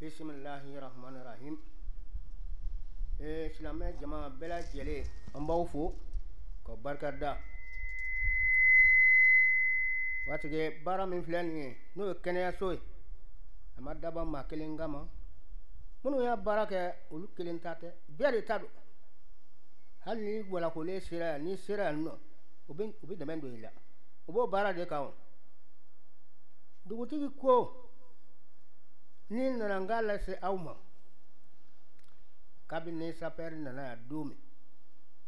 Bismillahirrahmanirrahim. Silamɛ jama bɛɛ lajɛlen an b'aw fo ka barikada. Waati baara min filɛ nin ye n'o ye kɛnɛyaso ye a ma dabɔ maa kelen kama. Minnu y'a baara kɛ olu kelen ta tɛ bɛɛ de ta don. Hali ni walakolen sera yan ni sera yan nɔ u bɛ dɛmɛ don i la u b'o baara de kan. Dugutigi ko ni nana n k'a lase aw ma kabini sapɛri nana yan don min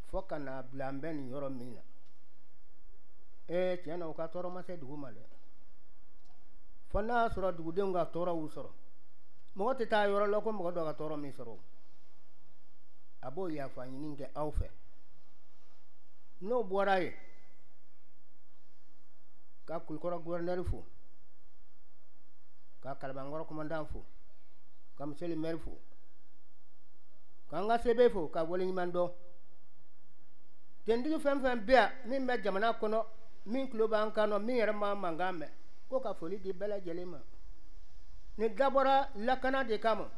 fo ka na bila an bɛ nin yɔrɔ min na tiɲɛ na u ka tɔɔrɔ ma se dugu ma dɛ fo n'a y'a sɔrɔ dugudenw ka tɔɔrɔ y'u sɔrɔ mɔgɔ tɛ taa yɔrɔ la ko mɔgɔ dɔ ka tɔɔrɔ min sɔrɔ a b'o yafa ɲini kɛ aw fɛ n'o bɔra ye ka Kulikɔrɔ gouverneur fo ka Kalabankɔrɔ commandant fo ka monsieur le maire fo k'an ka sebe fo ka waleɲuman dɔn tentigi fɛn fɛn bɛ yan min bɛ jamana kɔnɔ min tulo b'an kan min yɛrɛ ma mankan mɛn ko ka foli di bɛɛ lajɛlen ma ni dabɔra lakana de kama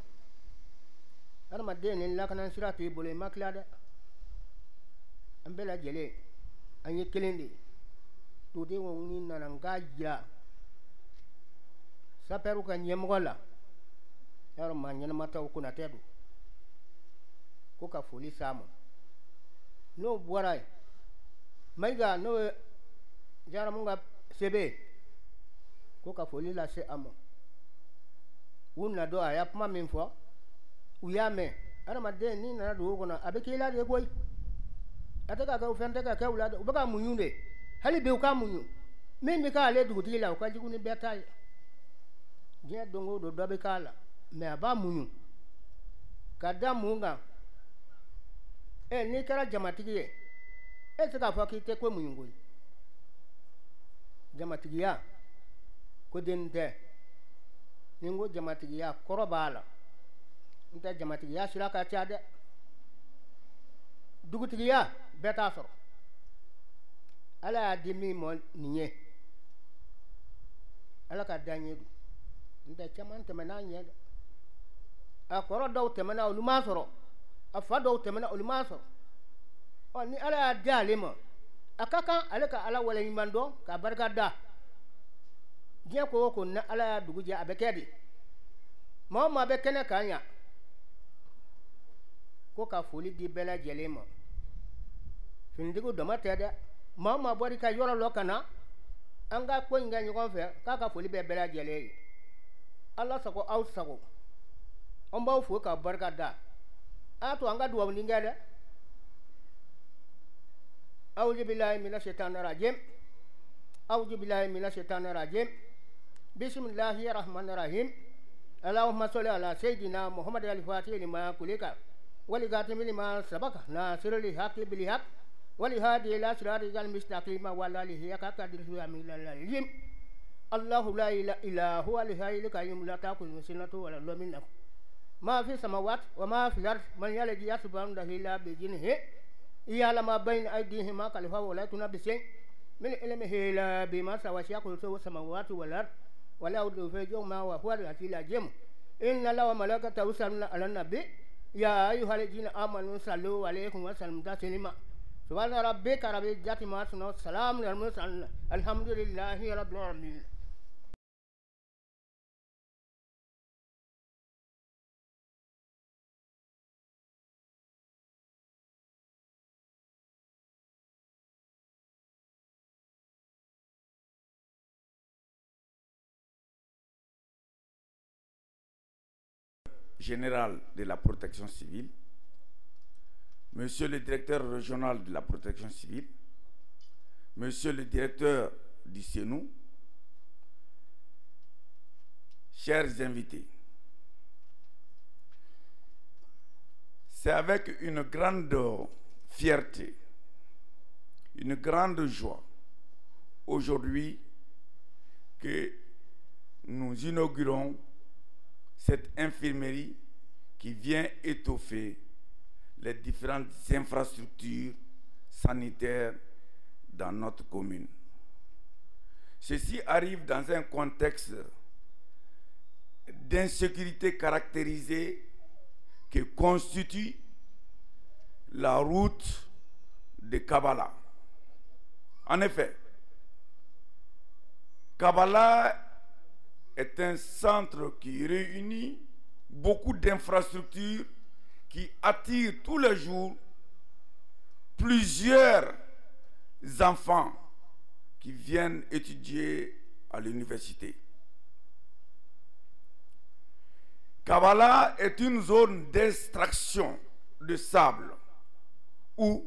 adamaden ni lakana sira to i bolo i ma tila dɛ an bɛɛ lajɛlen an ye kelen de ye dugudenw ni nana n k'a jira sapɛriw ka ɲɛmɔgɔ la yɔrɔ maa ɲɛnama taw Konatɛ don ko ka foli s'a ma n'o bɔra ye Mayiga n'o ye Jaramu ka sebe ko ka foli lase a ma u na don a y'a kuma min fɔ u y'a mɛn adamaden n'i nana dugu kɔnɔ a bɛ k'i la de koyi a tɛ ka kɛ fɛn tɛ ka kɛ u la de u bɛ ka muɲu de hali bi u ka muɲu min bɛ k'ale dugutigi la u ka jugu ni bɛɛ ta ye diɲɛ don o don dɔ bɛ k'a la mɛ a b'a muɲu ka da mun kan n'i kɛra jamatigi ye e tɛ k'a fɔ k'i tɛ ko muɲu koyi jamatigiya ko den tɛ ni n ko jamatigiya kɔrɔ b'a la n tɛ jamatigiya sira ka ca dɛ dugutigiya bɛɛ t'a sɔrɔ ala y'a di min ma nin ye ala ka dan ye don n tɛ caman tɛmɛna ɲɛ dɛ a kɔrɔ dɔw tɛmɛna olu m'a sɔrɔ a fa dɔw tɛmɛna olu m'a sɔrɔ ni ala y'a di ale ma a ka kan ale ka ala waleɲuman dɔn k'a barika da diɲɛ ko o ko ni ala y'a dugu jɛ a bɛ kɛ de maa o maa bɛ kɛnɛ kan yan ko ka foli di bɛɛ lajɛlen ma finitigiw dama tɛ dɛ maa o maa bɔra i ka yɔrɔ la ka na an ka ko in kɛ ɲɔgɔn fɛ k'a ka foli bɛ bɛɛ lajɛlen ye ala sago aw sago an b'aw fo ka barika da a to an ka dugawu kɛ dɛ awuzu bilahi mina shaitani rajim awuzu bilahi mina shaitani rajim bismillahir rahmanir rahim allahumma salli ala sayyidina muhammad al-fatih lima kulika wal ghatim lima sabaka nasirul haqqi bil haqq wal hadi ila siratal mustaqim wa alihi yakaqadiru amilal Allahu la ilaha illa huwa al-hayyul qayyum la ta'khudhuhu sinatun wa la nawm ma fi samawati wa ma fil ardi man yalji yasbahuna illa bi jinnihi ya'lamu ma bayna aydihim ma khalfa wa la tunabbisin min ilmihi la bima sawasiya kullu samawati wal ardi wa la yudfi'u ma wa huwa al-hayyul qayyum inna la wa malaikatahu yusalluna 'alan nabi ya ayyuhalladhina amanu sallu 'alaihi wa sallimu taslima subhana rabbika rabbil izzati amma yasifun wa salamun 'alal mursalin alhamdulillahi rabbil alamin. Général de la protection civile, Monsieur le directeur régional de la protection civile, Monsieur le directeur du CENU, chers invités, c'est avec une grande fierté, une grande joie aujourd'hui que nous inaugurons cette infirmerie qui vient étoffer les différentes infrastructures sanitaires dans notre commune. Ceci arrive dans un contexte d'insécurité caractérisée que constitue la route de Kabala. En effet, Kabala est un centre qui réunit beaucoup d'infrastructures qui attirent tous les jours plusieurs enfants qui viennent étudier à l'université. Kabala est une zone d'extraction de sable où,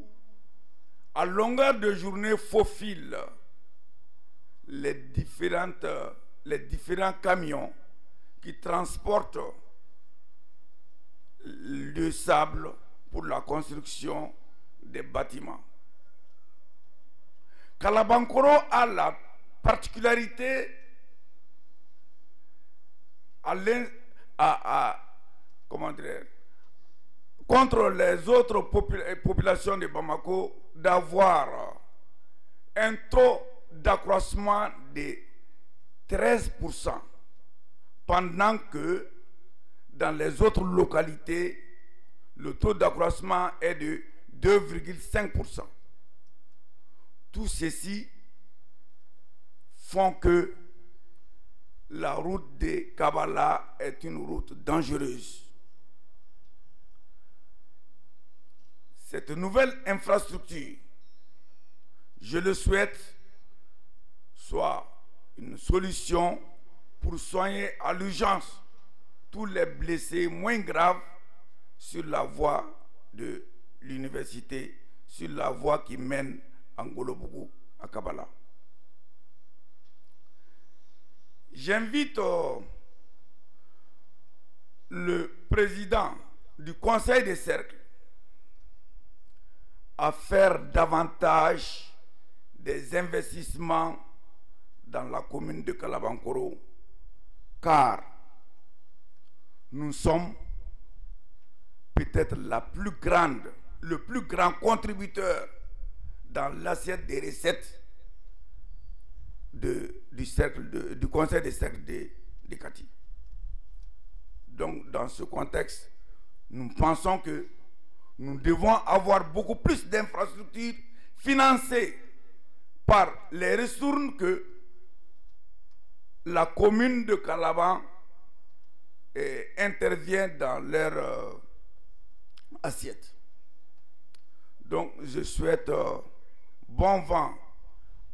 à longueur de journée, faufilent les différents camions qui transportent le sable pour la construction des bâtiments. Kalabankoro a la particularité contre les autres populations de Bamako d'avoir un taux d'accroissement de 13%, pendant que dans les autres localités, le taux d'accroissement est de 2,5%. Tout ceci font que la route de Kabala est une route dangereuse. Cette nouvelle infrastructure, je le souhaite, soit une solution pour soigner à l'urgence tous les blessés moins graves sur la voie de l'université, sur la voie qui mène à Ngolobougou, à Kabala. J'invite le président du Conseil des cercles à faire davantage des investissements dans la commune de Kalabankoro, car nous sommes peut-être le plus grand contributeur dans l'assiette des recettes du Conseil des cercles de Kati. Donc, dans ce contexte, nous pensons que nous devons avoir beaucoup plus d'infrastructures financées par les ressources que la commune de Kalaban intervient dans leur assiette. Donc, je souhaite bon vent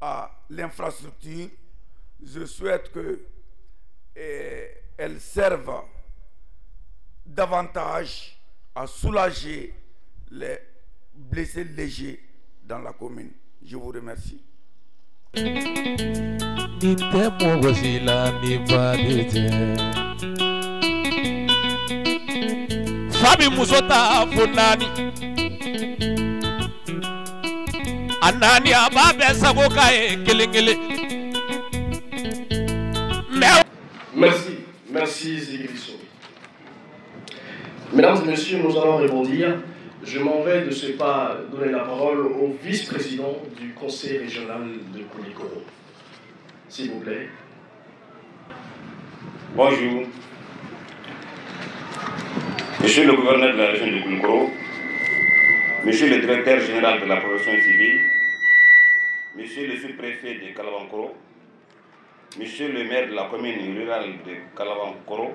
à l'infrastructure. Je souhaite qu'elle serve davantage à soulager les blessés légers dans la commune. Je vous remercie. Fabi Musota Funani Anani Ababe Sagokae Kelengele. Merci Zigrisso. Mesdames et messieurs, nous allons rebondir. Je m'en vais de ce pas donner la parole au vice-président du conseil régional de Koulikoro. S'il vous plaît. Bonjour. Monsieur le gouverneur de la région de Koulikoro, monsieur le directeur général de la protection civile, monsieur le sous-préfet de Kalabankoro, monsieur le maire de la commune rurale de Kalabankoro,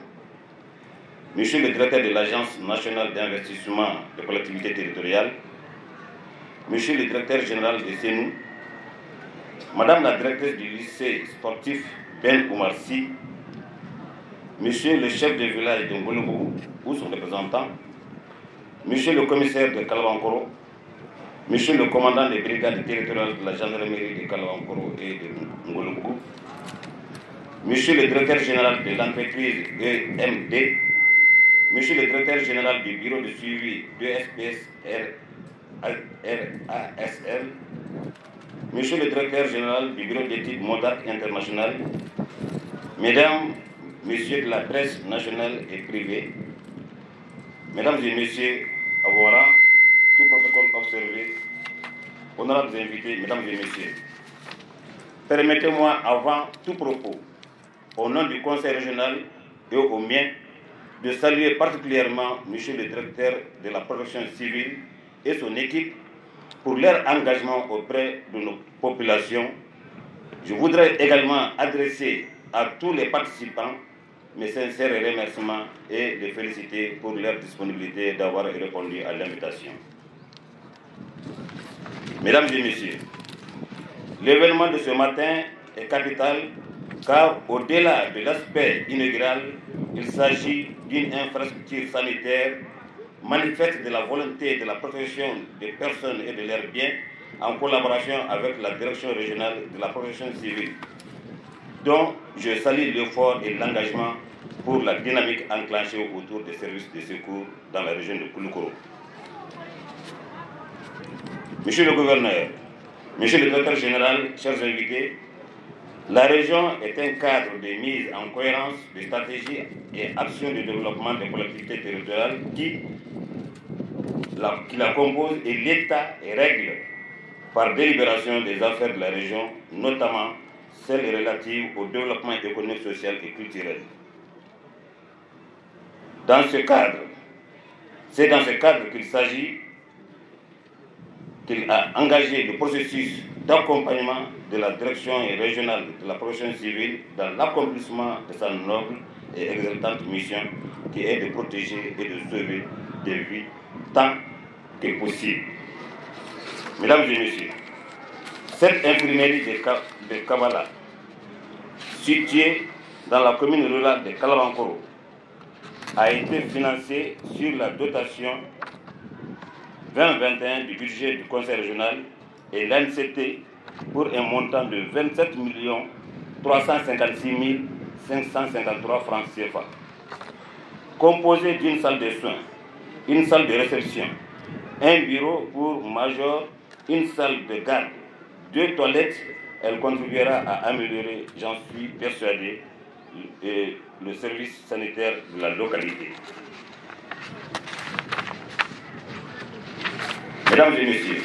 monsieur le directeur de l'Agence nationale d'investissement des collectivités territoriales, monsieur le directeur général de Senou, madame la directrice du lycée sportif Ben Oumarsi, monsieur le chef de village de Ngolobougou ou son représentant, monsieur le commissaire de Kalabankoro, monsieur le commandant des brigades territoriales de la gendarmerie de Kalabankoro et de Ngolobougou, monsieur le directeur général de l'entreprise EMD, monsieur le directeur général du bureau de suivi de SPS RASL, monsieur le directeur général du bureau d'études Modak International, mesdames, messieurs de la presse nationale et privée, mesdames et messieurs, à vos rangs, tout protocole observé, honorables invités, mesdames et messieurs, permettez-moi avant tout propos, au nom du Conseil régional, et au mien de saluer particulièrement M. le directeur de la protection civile et son équipe pour leur engagement auprès de nos populations. Je voudrais également adresser à tous les participants mes sincères remerciements et les féliciter pour leur disponibilité d'avoir répondu à l'invitation. Mesdames et messieurs, l'événement de ce matin est capital car au-delà de l'aspect inaugural, il s'agit d'une infrastructure sanitaire manifeste de la volonté de la protection des personnes et de leurs biens en collaboration avec la direction régionale de la protection civile, dont je salue l'effort et l'engagement pour la dynamique enclenchée autour des services de secours dans la région de Koulikoro. Monsieur le gouverneur, monsieur le directeur général, chers invités, la région est un cadre de mise en cohérence de stratégies et actions de développement des collectivités territoriales qui la composent et l'État règle par délibération des affaires de la région, notamment celles relatives au développement économique, social et culturel. C'est dans ce cadre qu'il a engagé le processus d'accompagnement de la direction régionale de la protection civile dans l'accomplissement de sa noble et exaltante mission qui est de protéger et de sauver des vies tant que possible. Mesdames et messieurs, cette imprimerie de Kabala, située dans la commune rurale de Kalabankoro, a été financée sur la dotation 2021 du budget du Conseil régional et l'ANCT pour un montant de 27 356 553 francs CFA, composé d'une salle de soins, une salle de réception, un bureau pour major, une salle de garde, 2 toilettes. Elle contribuera à améliorer, j'en suis persuadé, le service sanitaire de la localité. Mesdames et messieurs,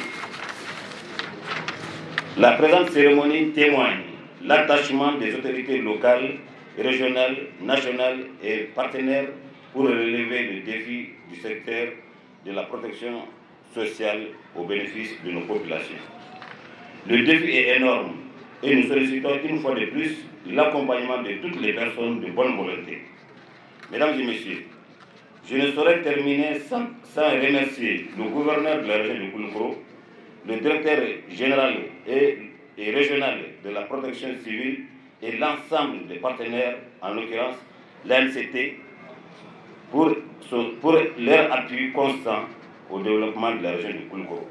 la présente cérémonie témoigne l'attachement des autorités locales, régionales, nationales et partenaires pour relever le défi du secteur de la protection sociale au bénéfice de nos populations. Le défi est énorme et nous sollicitons une fois de plus l'accompagnement de toutes les personnes de bonne volonté. Mesdames et messieurs, je ne saurais terminer sans remercier le gouverneur de la région de Koulikoro, le directeur général et régional de la protection civile et l'ensemble des partenaires, en l'occurrence l'ANCT, pour leur appui constant au développement de la région de Koulikoro.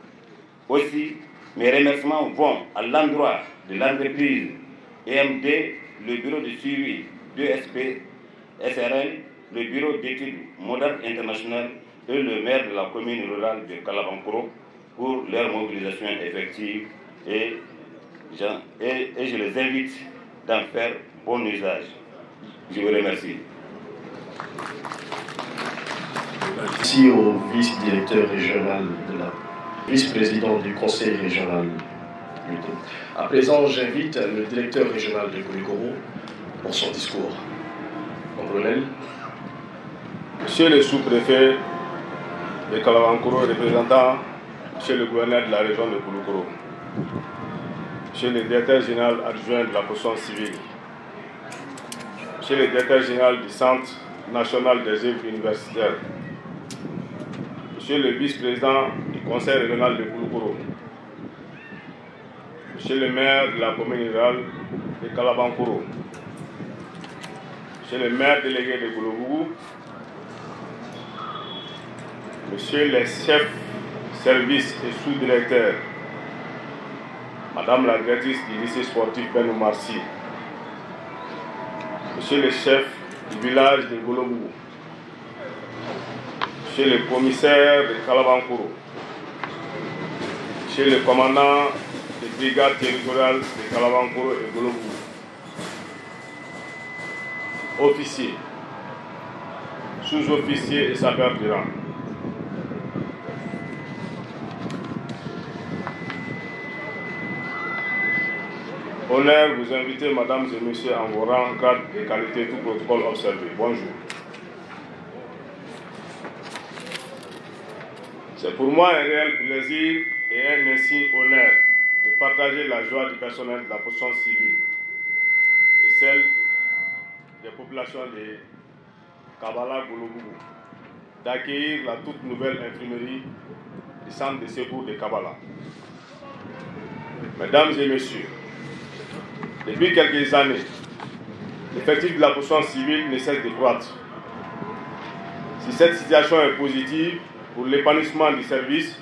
Aussi, mes remerciements vont à l'endroit de l'entreprise EMD, le bureau de suivi 2SP SRL, le bureau d'études modernes internationales et le maire de la commune rurale de Kalabankoro pour leur mobilisation effective et je les invite d'en faire bon usage. Je vous remercie. Merci au vice-directeur régional de la vice-président du conseil régional. À présent, j'invite le directeur régional de Koulikoro pour son discours. Mon colonel. Monsieur le sous-préfet de Kalabankoro, représentant Monsieur le gouverneur de la région de Koulikoro, Monsieur le directeur général adjoint de la protection civile, Monsieur le directeur général du Centre national des œuvres universitaires, Monsieur le vice-président du conseil régional de Koulikoro, Monsieur le maire de la commune rurale de Kalabankoro, Monsieur le maire délégué de Koulobougou, Monsieur les chefs services et sous-directeurs, Madame la directrice du lycée sportif Ben Oumarsi, Monsieur le chef du village de Koulobougou, Monsieur le commissaire de Kalabankoro, Monsieur le commandant des brigades territoriales de Kalabankoro et Koulobougou, officiers, sous-officiers et sapeurs du rang, honneur vous inviter, mesdames et messieurs, en vos rangs, grades et qualités, tout protocole observé. Bonjour. C'est pour moi un réel plaisir et un insigne honneur de partager la joie du personnel de la protection civile et celle des populations de Kabala-Gouloubougou d'accueillir la toute nouvelle infirmerie du centre de secours de Kabala. Mesdames et messieurs, depuis quelques années, l'effectif de la protection civile ne cesse de croître. Si cette situation est positive pour l'épanouissement du service,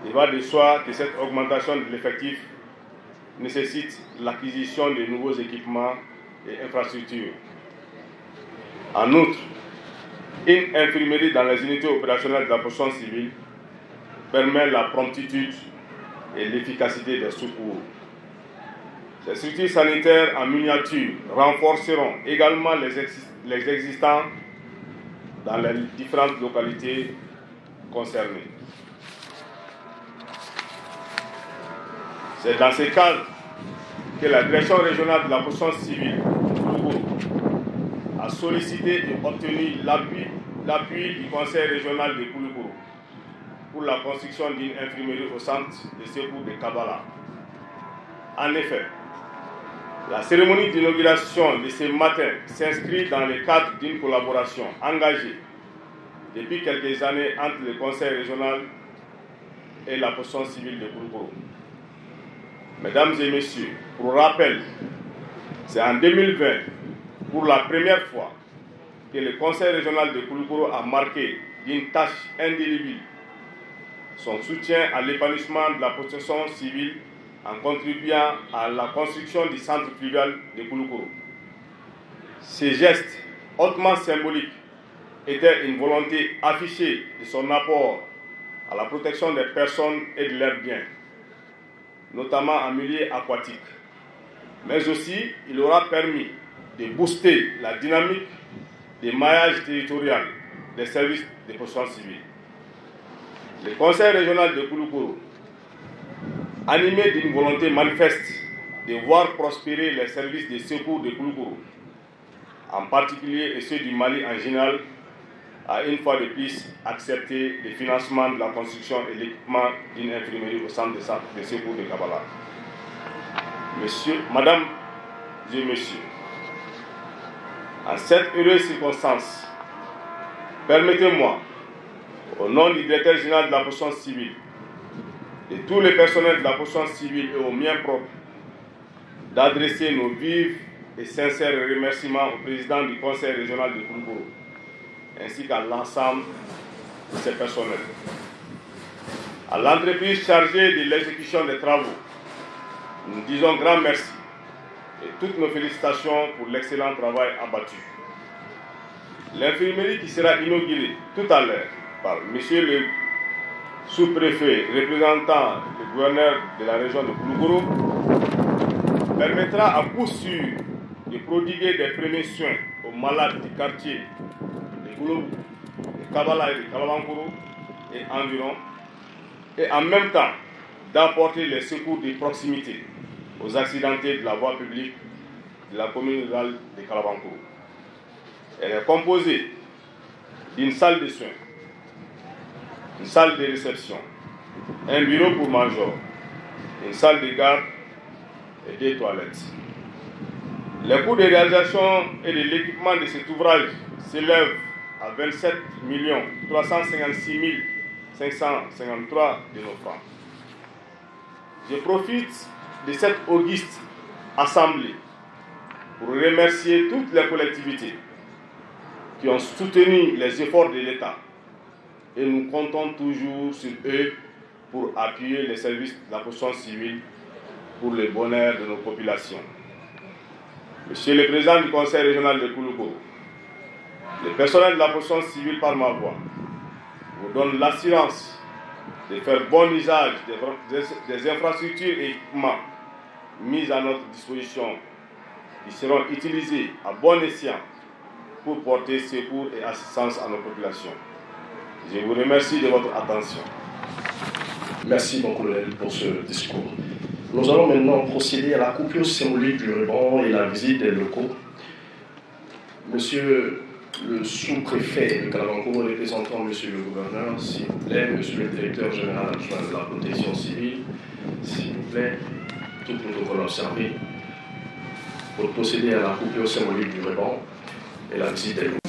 il va de soi que cette augmentation de l'effectif nécessite l'acquisition de nouveaux équipements et infrastructures. En outre, une infirmerie dans les unités opérationnelles de la protection civile permet la promptitude et l'efficacité des secours. Ces structures sanitaires en miniature renforceront également les existants dans les différentes localités concernées. C'est dans ce cadre que la direction régionale de la protection civile a sollicité et obtenu l'appui du conseil régional de Kouloukourou pour la construction d'une infirmerie au centre de secours de Kabala. En effet, la cérémonie d'inauguration de ce matin s'inscrit dans le cadre d'une collaboration engagée depuis quelques années entre le conseil régional et la protection civile de Kouloukourou. Mesdames et messieurs, pour rappel, c'est en 2020, pour la première fois, que le conseil régional de Kouloukourou a marqué d'une tâche indélébile son soutien à l'épanouissement de la protection civile en contribuant à la construction du centre fluvial de Kouloukourou. Ces gestes hautement symboliques étaient une volonté affichée de son apport à la protection des personnes et de leurs biens, notamment en milieu aquatique. Mais aussi, il aura permis de booster la dynamique des maillages territorial des services de protection civile. Le conseil régional de Kouloukourou, animé d'une volonté manifeste de voir prospérer les services de secours de Kouloukourou, en particulier et ceux du Mali en général, a une fois de plus accepté le financement de la construction et l'équipement d'une infirmerie au centre de secours de Kabala. Madame et messieurs, en cette heureuse circonstance, permettez-moi, au nom du directeur général de la protection civile, de tous les personnels de la protection civile et au mien propre, d'adresser nos vifs et sincères remerciements au président du conseil régional de Kouloukourou, ainsi qu'à l'ensemble de ses personnels. À l'entreprise chargée de l'exécution des travaux, nous disons grand merci et toutes nos félicitations pour l'excellent travail abattu. L'infirmerie qui sera inaugurée tout à l'heure par M. le sous-préfet représentant le gouverneur de la région de Kouloukourou permettra à coup sûr de prodiguer des premiers soins aux malades du quartier de Kouloukourou, de Kabala et de Kalabankourou et environ, et en même temps d'apporter les secours de proximité aux accidentés de la voie publique de la commune rurale de Kalabankourou. Elle est composée d'une salle de soins, une salle de réception, un bureau pour major, une salle de garde et des toilettes. Les coûts de réalisation et de l'équipement de cet ouvrage s'élèvent à 27 356 553 de nos francs. Je profite de cette auguste assemblée pour remercier toutes les collectivités qui ont soutenu les efforts de l'État et nous comptons toujours sur eux pour appuyer les services de la protection civile pour le bonheur de nos populations. Monsieur le Président du Conseil régional de Kouloukourou, le personnel de la protection civile par ma voix vous donne l'assurance de faire bon usage des infrastructures et équipements mis à notre disposition qui seront utilisés à bon escient pour porter secours et assistance à nos populations. Je vous remercie de votre attention. Merci, mon colonel, pour ce discours. Nous allons maintenant procéder à la coupure symbolique du ruban et la visite des locaux. Monsieur le sous-préfet de Kalabancourt, représentant monsieur le gouverneur, s'il vous plaît, monsieur le directeur général adjoint de la protection civile, s'il vous plaît, tout protocole observé, pour procéder à la coupure symbolique du ruban et la visite des locaux.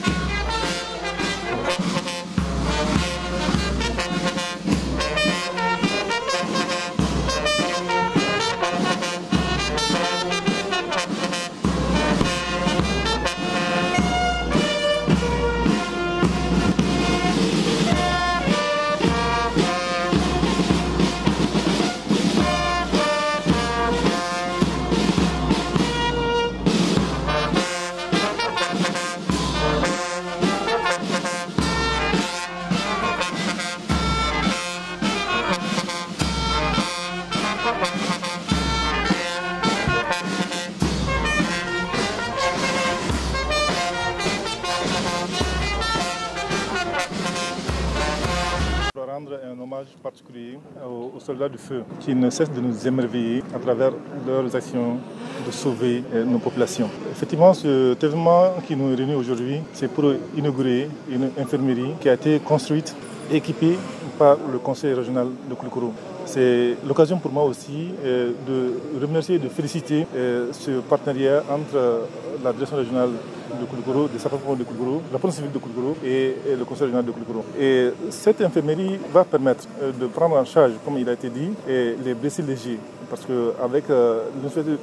Rendre un hommage particulier aux soldats du feu qui ne cessent de nous émerveiller à travers leurs actions de sauver nos populations. Effectivement, cet événement qui nous réunit aujourd'hui, c'est pour inaugurer une infirmerie qui a été construite et équipée par le conseil régional de Koulikoro. C'est l'occasion pour moi aussi de remercier et de féliciter ce partenariat entre la direction régionale de Koulikoro, des sapeurs-pompiers de Koulikoro, la police civile de Koulikoro et le conseil régional de Koulikoro. Et cette infirmerie va permettre de prendre en charge, comme il a été dit, les blessés légers. Parce qu'avec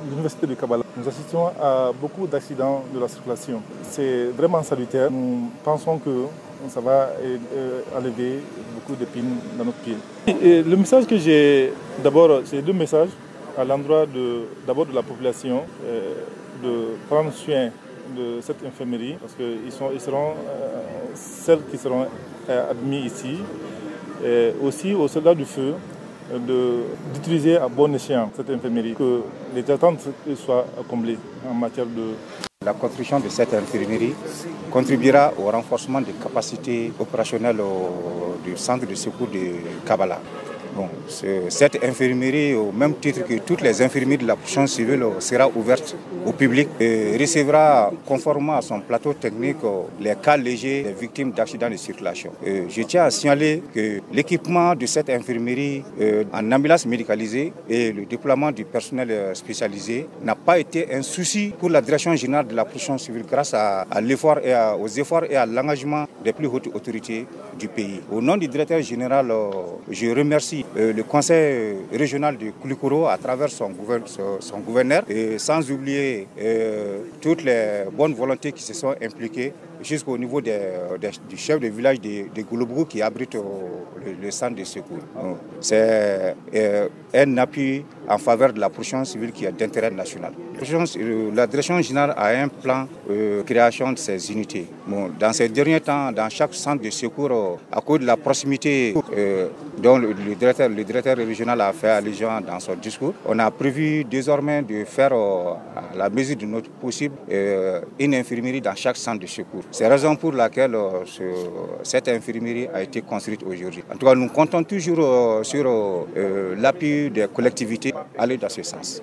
l'université de Kabbalah, nous assistons à beaucoup d'accidents de la circulation. C'est vraiment salutaire. Nous pensons que ça va enlever beaucoup d'épines dans notre pied. Et le message que j'ai, d'abord, c'est deux messages à l'endroit d'abord de la population, de prendre soin de cette infirmerie, parce qu'ils seront celles qui seront admises ici, et aussi aux soldats du feu, d'utiliser à bon escient cette infirmerie, que les attentes soient comblées en matière de... La construction de cette infirmerie contribuera au renforcement des capacités opérationnelles du centre de secours de Kabbalah. Bon, cette infirmerie, au même titre que toutes les infirmeries de la protection civile, sera ouverte au public et recevra conformément à son plateau technique les cas légers des victimes d'accidents de circulation. Je tiens à signaler que l'équipement de cette infirmerie en ambulance médicalisée et le déploiement du personnel spécialisé n'a pas été un souci pour la direction générale de la protection civile grâce à l'effort et aux efforts et à l'engagement des plus hautes autorités du pays. Au nom du directeur général, je remercie le conseil régional de Koulikoro à travers son gouverneur et sans oublier toutes les bonnes volontés qui se sont impliquées jusqu'au niveau du chef de village de Gouloubrou qui abrite le centre de secours. C'est un appui en faveur de la protection civile qui est d'intérêt national. La direction générale a un plan de création de ces unités. Bon, dans ces derniers temps, dans chaque centre de secours, à cause de la proximité dont le directeur régional a fait allusion dans son discours, on a prévu désormais de faire, à la mesure de notre possible, une infirmerie dans chaque centre de secours. C'est la raison pour laquelle cette infirmerie a été construite aujourd'hui. En tout cas, nous comptons toujours sur l'appui des collectivités à aller dans ce sens.